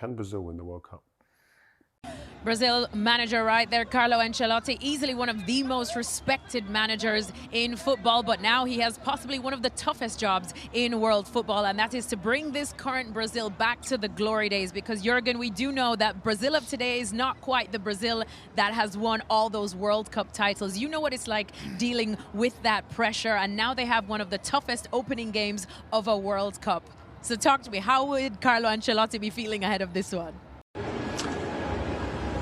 can Brazil win the World Cup? Brazil manager right there, Carlo Ancelotti, easily one of the most respected managers in football, but now he has possibly one of the toughest jobs in world football, and that is to bring this current Brazil back to the glory days, because Jurgen, we do know that Brazil of today is not quite the Brazil that has won all those World Cup titles. You know what it's like dealing with that pressure, and now they have one of the toughest opening games of a World Cup. So talk to me, how would Carlo Ancelotti be feeling ahead of this one?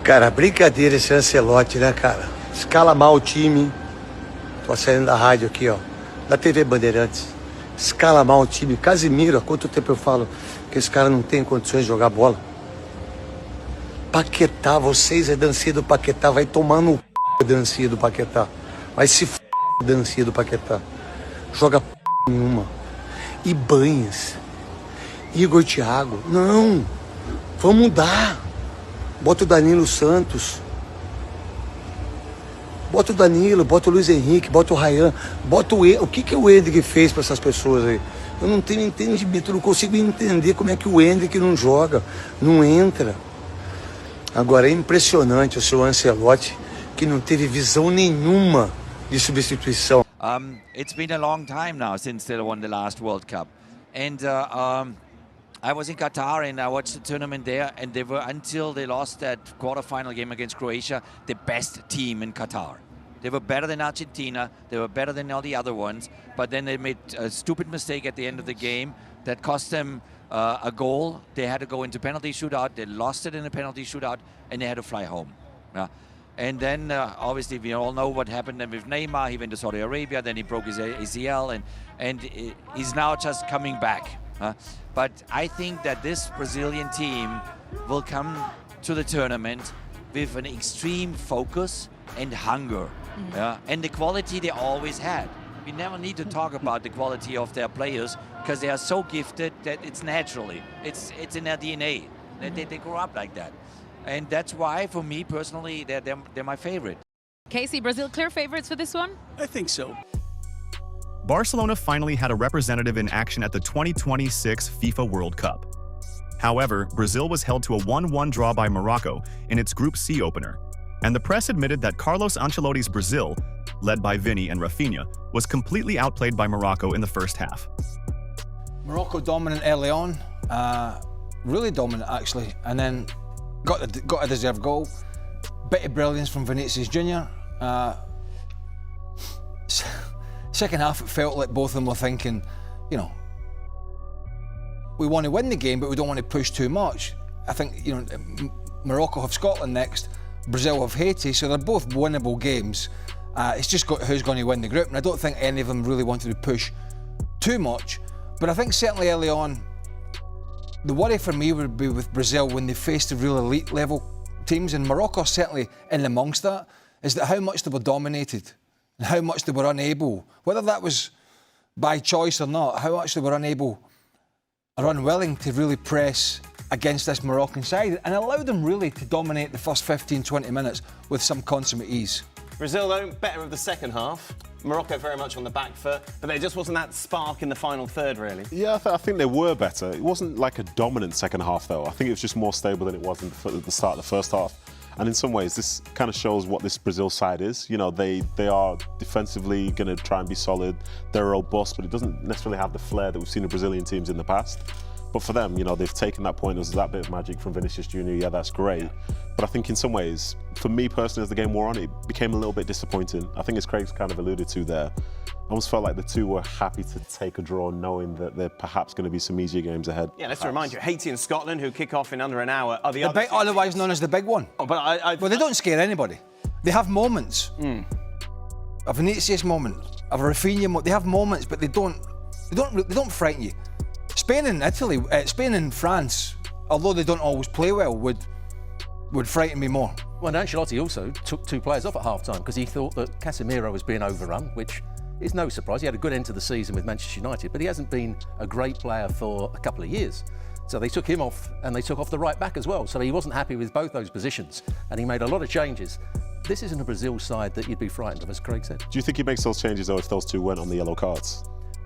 Cara, brincadeira esse Ancelotti, né, cara? Escala mal o time. Tô saindo da rádio aqui, ó. Da TV Bandeirantes. Escala mal o time. Casimiro, há quanto tempo eu falo que esse cara não tem condições de jogar bola? Paquetá, vocês é dancinha do Paquetá. Vai tomar no dancinha do Paquetá. Vai se dancinha do Paquetá. Joga nenhuma. E Banhas. Igor Thiago. Não. Vamos mudar. Bota o Danilo Santos. Bota o Danilo, bota o Luiz Henrique, bota o Ryan, bota o que o Endrick fez para essas pessoas aí? Eu não tenho entendimento, eu não consigo entender como é que o Endrick não joga, não entra. Agora é impressionante o seu Ancelotti, que não teve visão nenhuma de substituição. It's been a long time now since they won the last World Cup. And I was in Qatar and I watched the tournament there, and they were, until they lost that quarterfinal game against Croatia, the best team in Qatar. They were better than Argentina, they were better than all the other ones, but then they made a stupid mistake at the end of the game that cost them a goal. They had to go into penalty shootout, they lost it in a penalty shootout, and they had to fly home. And then obviously we all know what happened then with Neymar. He went to Saudi Arabia, then he broke his ACL, and he's now just coming back. But I think that this Brazilian team will come to the tournament with an extreme focus and hunger, and the quality they always had. We never need to talk about the quality of their players, because they are so gifted that it's naturally, it's in their DNA. They grow up like that, and that's why, for me personally, they're my favorite. Casey, Brazil clear favorites for this one? I think so. Barcelona finally had a representative in action at the 2026 FIFA World Cup. However, Brazil was held to a 1-1 draw by Morocco in its Group C opener, and the press admitted that Carlos Ancelotti's Brazil, led by Vini and Rafinha, was completely outplayed by Morocco in the first half. Morocco dominant early on, really dominant actually, and then got a deserved goal. Bit of brilliance from Vinicius Junior. Second half, it felt like both of them were thinking, you know, we want to win the game, but we don't want to push too much. I think, you know, Morocco have Scotland next, Brazil have Haiti, so they're both winnable games. It's just got who's going to win the group, and I don't think any of them really wanted to push too much. But I think certainly early on, the worry for me would be with Brazil when they faced the real elite level teams, and Morocco certainly in amongst that, is that how much they were dominated and how much they were unable, whether that was by choice or not, how much they were unable or unwilling to really press against this Moroccan side, and allowed them really to dominate the first 15-20 minutes with some consummate ease. Brazil, though, better of the second half. Morocco very much on the back foot, but there just wasn't that spark in the final third, really. Yeah, I think they were better. It wasn't like a dominant second half, though. I think it was just more stable than it was at the start of the first half. And in some ways, this kind of shows what this Brazil side is. You know, they are defensively going to try and be solid. They're robust, but it doesn't necessarily have the flair that we've seen in Brazilian teams in the past. But for them, you know, they've taken that point. There's that bit of magic from Vinicius Junior. Yeah, that's great. But I think in some ways, for me personally, as the game wore on, it became a little bit disappointing. I think as Craig's kind of alluded to there, I almost felt like the two were happy to take a draw, knowing that there perhaps going to be some easier games ahead. Yeah, let's remind you, Haiti and Scotland, who kick off in under an hour, are the other otherwise known as the big one. Oh, but well, they don't scare anybody. They have moments. A Vinicius moment, a Rafinha moment. They have moments, but they don't frighten you. Spain and Italy, Spain and France, although they don't always play well, would frighten me more. Well, Ancelotti also took two players off at half-time because he thought that Casemiro was being overrun, which is no surprise. He had a good end to the season with Manchester United, but he hasn't been a great player for a couple of years. So they took him off, and they took off the right back as well. So he wasn't happy with both those positions, and he made a lot of changes. This isn't a Brazil side that you'd be frightened of, as Craig said. Do you think he makes those changes, though, if those two went on the yellow cards?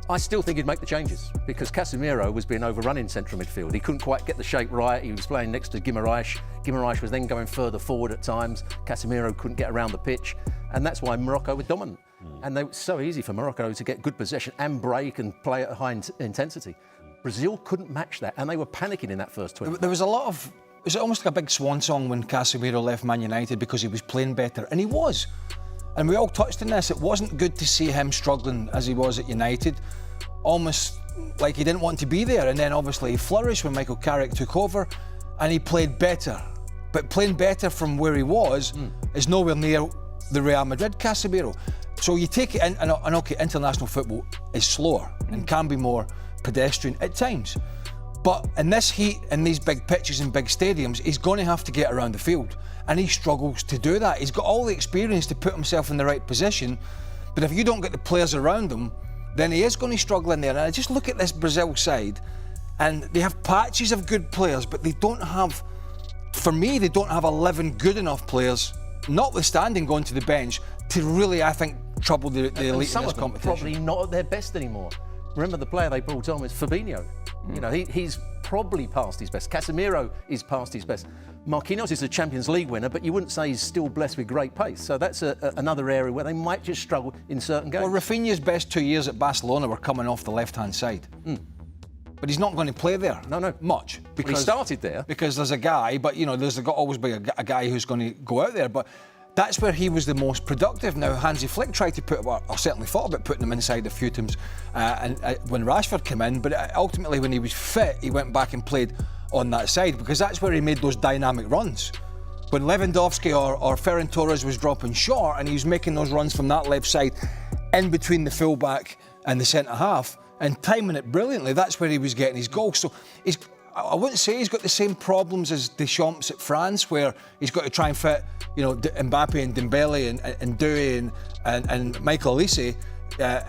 I still think he'd make the changes because Casemiro was being overrun in central midfield. He couldn't quite get the shape right. He was playing next to Guimaraes. Guimaraes was then going further forward at times. Casemiro couldn't get around the pitch. And that's why Morocco were dominant. And it was so easy for Morocco to get good possession and break and play at a high intensity. Brazil couldn't match that, and they were panicking in that first 20. There was a lot of... It was almost like a big swan song when Casemiro left Man United because he was playing better, and he was. And we all touched on this. It wasn't good to see him struggling as he was at United, almost like he didn't want to be there. And then obviously he flourished when Michael Carrick took over, and he played better. But playing better from where he was is nowhere near the Real Madrid Casemiro. So you take it in, and okay, international football is slower and can be more pedestrian at times. But in this heat, in these big pitches and big stadiums, he's going to have to get around the field. And he struggles to do that. He's got all the experience to put himself in the right position. But if you don't get the players around him, then he is going to struggle in there. And I just look at this Brazil side, and they have patches of good players, but they don't have, for me, they don't have 11 good enough players, notwithstanding going to the bench, to really, I think, trouble the elite in this competition. Probably not at their best anymore. Remember, the player they brought on was Fabinho. You know, he's probably past his best. Casemiro is past his best. Marquinhos is a Champions League winner, but you wouldn't say he's still blessed with great pace. So that's another area where they might just struggle in certain games. Well, Rafinha's best 2 years at Barcelona were coming off the left-hand side. But he's not going to play there. No. Much. Because he started there. Because there's a guy, but, you know, there's got always be a guy who's going to go out there. But that's where he was the most productive. Now, Hansi Flick tried to put, or certainly thought about putting him inside a few times when Rashford came in, but ultimately when he was fit, he went back and played on that side because that's where he made those dynamic runs. When Lewandowski or Ferran Torres was dropping short and he was making those runs from that left side in between the fullback and the centre-half and timing it brilliantly, that's where he was getting his goals. So I wouldn't say he's got the same problems as Deschamps at France, where he's got to try and fit, you know, Mbappe and Dembele and Doué and Michael Olise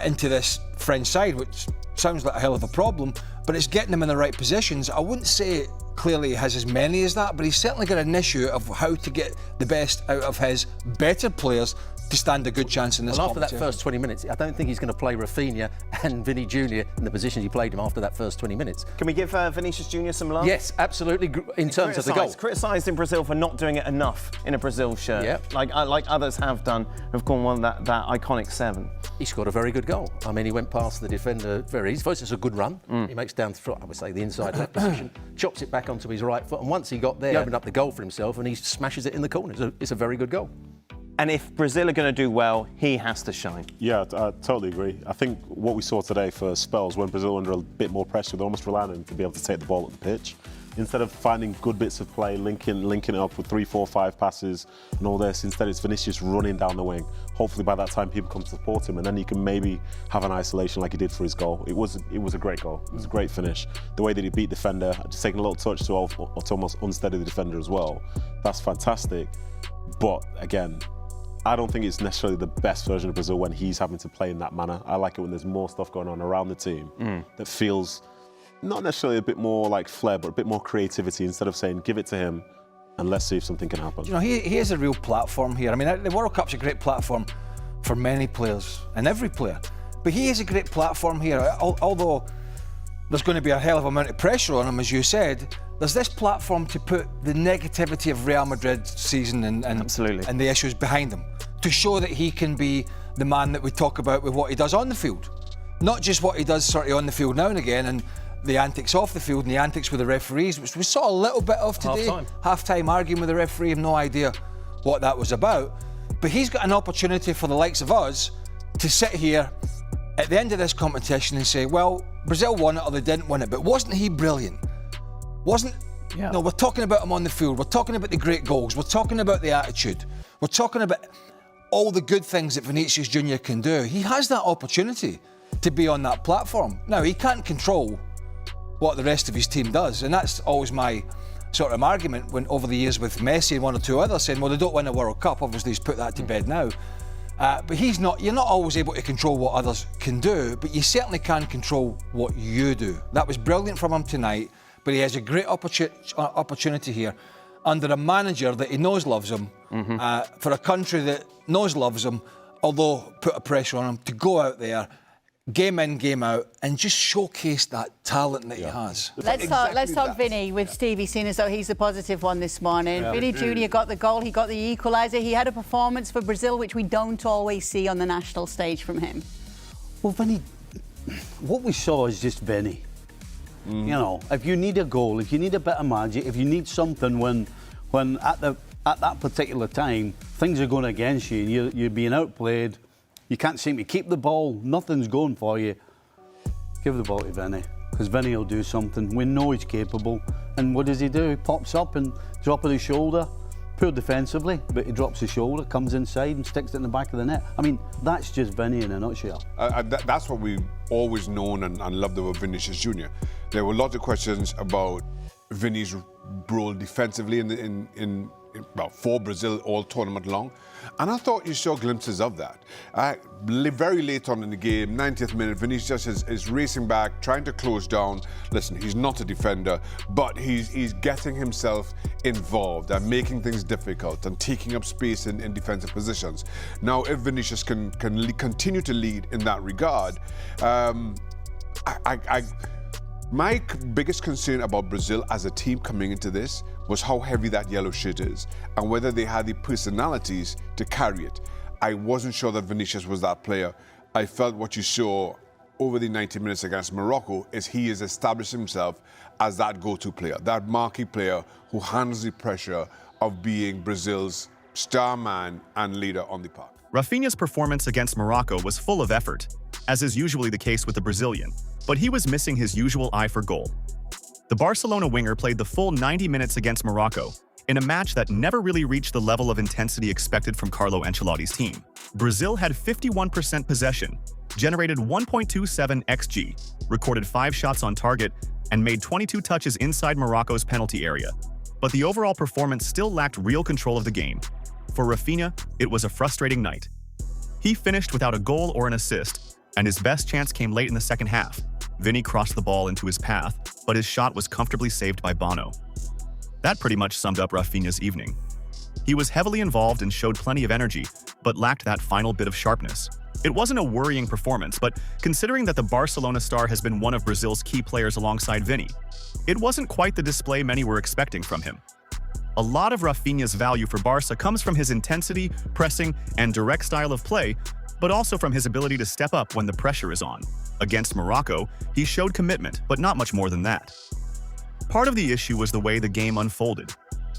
into this French side, which sounds like a hell of a problem, but it's getting him in the right positions. I wouldn't say clearly he has as many as that, but he's certainly got an issue of how to get the best out of his better players to stand a good chance in this competition. competition. After that first 20 minutes, I don't think he's going to play Rafinha and Vinny Junior in the positions he played him after that first 20 minutes. Can we give Vinicius Junior some love? Yes, absolutely, in terms of the goal. Criticised in Brazil for not doing it enough in a Brazil shirt. Yep. Like others have done, have gone on that iconic 7. He scored a very good goal. I mean, he went past the defender very easy. First, it's a good run. He makes down, I would say, the inside left position, chops it back onto his right foot, and once he got there, he opened up the goal for himself, and he smashes it in the corner. It's a very good goal. And if Brazil are going to do well, he has to shine. Yeah, I totally agree. I think what we saw today for spells, when Brazil were under a bit more pressure, they're almost relying on him to be able to take the ball up the pitch. Instead of finding good bits of play, linking it up with 3, 4, 5 passes and all this, instead it's Vinicius running down the wing. Hopefully by that time people come to support him, and then he can maybe have an isolation like he did for his goal. It was a great goal. It was a great finish. The way that he beat defender, just taking a little touch to almost unsteady the defender as well. That's fantastic. But again, I don't think it's necessarily the best version of Brazil when he's having to play in that manner. I like it when there's more stuff going on around the team that feels not necessarily a bit more like flair, but a bit more creativity, instead of saying, give it to him and let's see if something can happen. You know, he has a real platform here. I mean, the World Cup's a great platform for many players and every player. But he has a great platform here. Although there's going to be a hell of a amount of pressure on him, as you said, there's this platform to put the negativity of Real Madrid's season and the issues behind him, to show that he can be the man that we talk about with what he does on the field. Not just what he does sort of on the field now and again, and the antics off the field and the antics with the referees, which we saw a little bit of today. Half-time arguing with the referee, I have no idea what that was about. But he's got an opportunity for the likes of us to sit here at the end of this competition and say, well, Brazil won it or they didn't win it, but wasn't he brilliant? No, we're talking about him on the field, we're talking about the great goals, we're talking about the attitude, we're talking about all the good things that Vinicius Junior can do. He has that opportunity to be on that platform. Now, he can't control what the rest of his team does, and that's always my sort of argument when over the years with Messi and 1 or 2 others saying, well, they don't win a World Cup. Obviously, he's put that to bed now. But you're not always able to control what others can do, but you certainly can control what you do. That was brilliant from him tonight, but he has a great opportunity here under a manager that he knows loves him, for a country that knows loves him, although put a pressure on him to go out there, game in, game out, and just showcase that talent that he has. Let's talk Vinny with Stevie, seeing as though he's the positive one this morning. Vinny Junior got the goal, he got the equaliser. He had a performance for Brazil which we don't always see on the national stage from him. Well, Vinny, what we saw is just Vinny. You know, if you need a goal, if you need a bit of magic, if you need something when at that particular time things are going against you, you're being outplayed, you can't seem to keep the ball, nothing's going for you, give the ball to Vinny, because Vinny will do something. We know he's capable, and what does he do? He pops up and drops his shoulder, poor defensively, but he drops his shoulder, comes inside and sticks it in the back of the net. I mean, that's just Vinny in a nutshell. That's what we've always known and loved about Vinicius Junior. There were lots of questions about Vinny's role defensively for Brazil all tournament long, and I thought you saw glimpses of that. Very late on in the game, 90th minute, Vinicius is racing back, trying to close down. Listen, he's not a defender, but he's getting himself involved and making things difficult and taking up space in defensive positions. Now, if Vinicius can continue to lead in that regard, my biggest concern about Brazil as a team coming into this was how heavy that yellow shirt is and whether they had the personalities to carry it. I wasn't sure that Vinicius was that player. I felt what you saw over the 90 minutes against Morocco is he has established himself as that go-to player, that marquee player who handles the pressure of being Brazil's star man and leader on the park. Rafinha's performance against Morocco was full of effort, as is usually the case with the Brazilian, but he was missing his usual eye for goal. The Barcelona winger played the full 90 minutes against Morocco, in a match that never really reached the level of intensity expected from Carlo Ancelotti's team. Brazil had 51% possession, generated 1.27 xG, recorded 5 shots on target, and made 22 touches inside Morocco's penalty area. But the overall performance still lacked real control of the game. For Rafinha, it was a frustrating night. He finished without a goal or an assist, and his best chance came late in the second half. Vinny crossed the ball into his path, but his shot was comfortably saved by Bono. That pretty much summed up Rafinha's evening. He was heavily involved and showed plenty of energy, but lacked that final bit of sharpness. It wasn't a worrying performance, but considering that the Barcelona star has been one of Brazil's key players alongside Vinny, it wasn't quite the display many were expecting from him. A lot of Rafinha's value for Barca comes from his intensity, pressing, and direct style of play, but also from his ability to step up when the pressure is on. Against Morocco, he showed commitment, but not much more than that. Part of the issue was the way the game unfolded.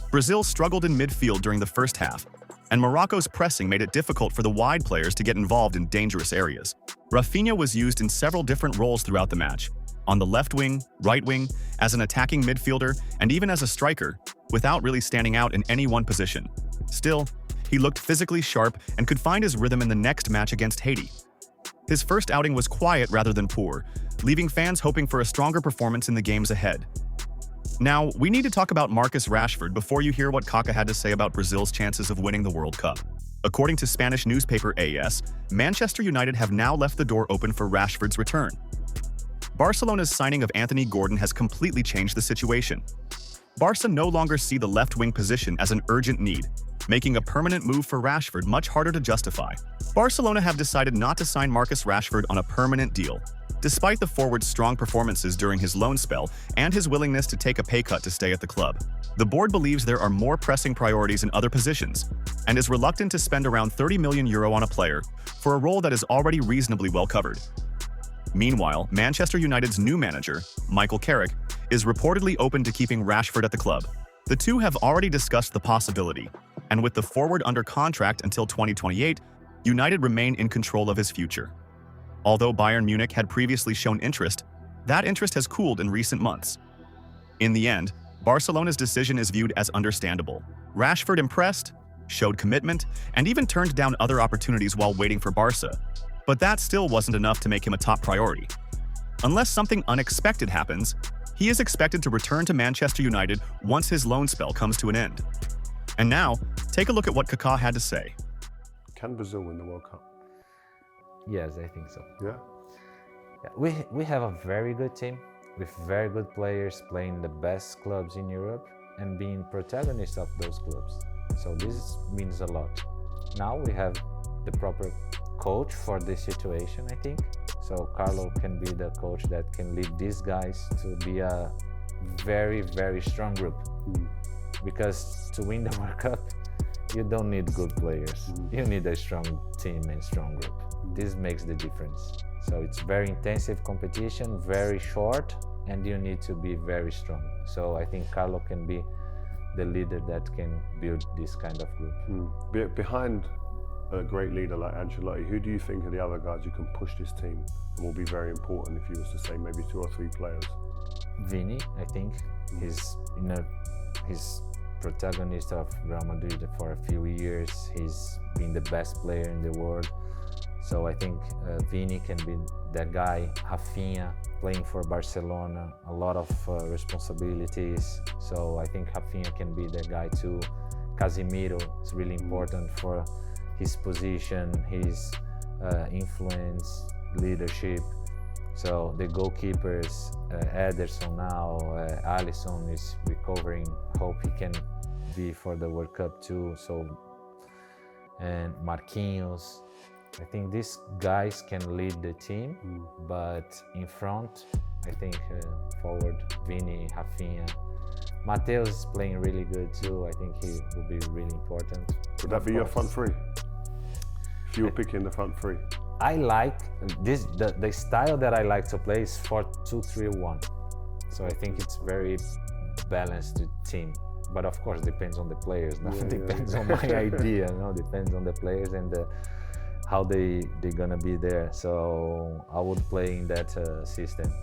Brazil struggled in midfield during the first half, and Morocco's pressing made it difficult for the wide players to get involved in dangerous areas. Rafinha was used in several different roles throughout the match, on the left wing, right wing, as an attacking midfielder, and even as a striker, without really standing out in any one position. Still, he looked physically sharp and could find his rhythm in the next match against Haiti. His first outing was quiet rather than poor, leaving fans hoping for a stronger performance in the games ahead. Now, we need to talk about Marcus Rashford before you hear what Kaka had to say about Brazil's chances of winning the World Cup. According to Spanish newspaper AS, Manchester United have now left the door open for Rashford's return. Barcelona's signing of Anthony Gordon has completely changed the situation. Barca no longer see the left-wing position as an urgent need, making a permanent move for Rashford much harder to justify. Barcelona have decided not to sign Marcus Rashford on a permanent deal, despite the forward's strong performances during his loan spell and his willingness to take a pay cut to stay at the club. The board believes there are more pressing priorities in other positions and is reluctant to spend around €30 million on a player for a role that is already reasonably well covered. Meanwhile, Manchester United's new manager, Michael Carrick, is reportedly open to keeping Rashford at the club. The two have already discussed the possibility, and with the forward under contract until 2028, United remain in control of his future. Although Bayern Munich had previously shown interest, that interest has cooled in recent months. In the end, Barcelona's decision is viewed as understandable. Rashford impressed, showed commitment, and even turned down other opportunities while waiting for Barca. But that still wasn't enough to make him a top priority. Unless something unexpected happens, he is expected to return to Manchester United once his loan spell comes to an end. And now, take a look at what Kaka had to say. Can Brazil win the World Cup? Yes, I think so. Yeah? We have a very good team with very good players playing the best clubs in Europe and being protagonists of those clubs. So this means a lot. Now we have the proper coach for this situation, I think. So Carlo can be the coach that can lead these guys to be a very, very strong group. Because to win the World Cup, you don't need good players. You need a strong team and strong group. This makes the difference. So it's very intensive competition, very short, and you need to be very strong. So I think Carlo can be the leader that can build this kind of group. Behind a great leader like Ancelotti, who do you think are the other guys who can push this team and will be very important if you was to say maybe 2 or 3 players? Vini, I think, he's protagonist of Real Madrid for a few years. He's been the best player in the world. So I think Vini can be that guy. Rafinha, playing for Barcelona, a lot of responsibilities. So I think Rafinha can be that guy too. Casemiro is really important for his position, his influence, leadership. So the goalkeepers, Ederson now, Alisson is recovering. Hope he can be for the World Cup too. So, and Marquinhos. I think these guys can lead the team, but in front, I think forward, Vini, Rafinha. Mateus is playing really good too. I think he will be really important. Would that be your front three? If you were picking the front three? I like this. The style that I like to play is 4-2-3-1. So I think it's very balanced team. But of course, depends on the players. Depends on my idea. Depends on the players and how they're gonna be there. So I would play in that system.